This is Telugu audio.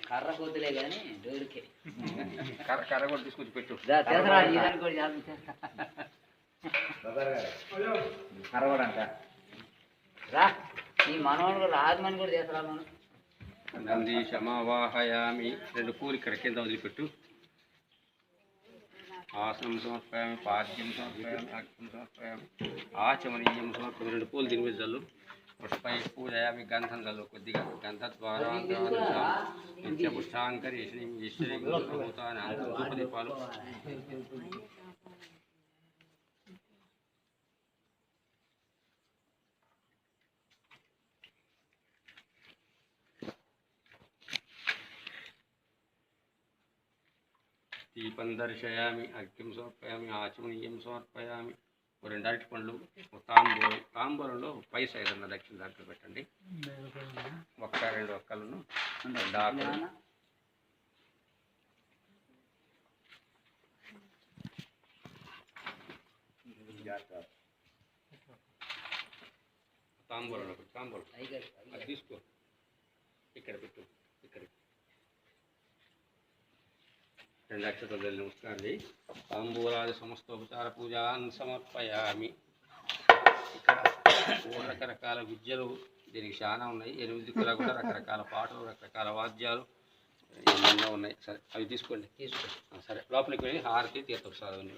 కర్ర కొద్దులే కానీ డోరుకే కర్ర కూడా తీసుకొచ్చి పెట్టు. కర్ర కూడా అంట రా ఈ మనవాడు కూడా రాజమని కూడా చేస్తారా మనం. నంది క్షమావాహయామి. 2 పూలు ఇక్కడ కింద వదిలిపెట్టు. ఆసనం సమర్పయామి, పాద్యం సమర్పయామి, అర్ఘ్యం సమర్పయామి, ఆచమనీయం సమర్పయామి. 2 పూలు దీని మీద చల్లు. పుష్పై పూజయామి. గంధం చల్లు కొద్దిగా. గంధద్వారా నిత్యపుష్టాంకరి ఈశ్వరీ భూతాన్ని ధూపదీపాలు. దీపం దర్శయామి, అర్ఘ్యం సమర్పయామి, ఆచమనీయం సమర్పయామి. 2 అరటి పండ్లు, తాంబూలం. తాంబూలంలో పైస ఏదన్నా దక్షిణ దాంట్లో పెట్టండి. 1-2 ఒక్కలను డాకులు. తాంబూలంలో పెట్టు. తాంబూలం అది తీసుకో. ఇక్కడ పెట్టు. ఇక్కడ 2 అక్షతలు నమస్కారండి. తాంబూలాది సమస్తోపచార పూజాన్ సమర్పయామి. ఇక్కడ రకరకాల విద్యలు దీనికి చాలా ఉన్నాయి. 8 దిక్కులా కూడా రకరకాల పాటలు, రకరకాల వాద్యాలు ఎన్నెన్నో ఉన్నాయి. సరే అవి తీసుకోండి. సరే లోపలికి వెళ్ళి హారతి తీర్థప్రసాదం.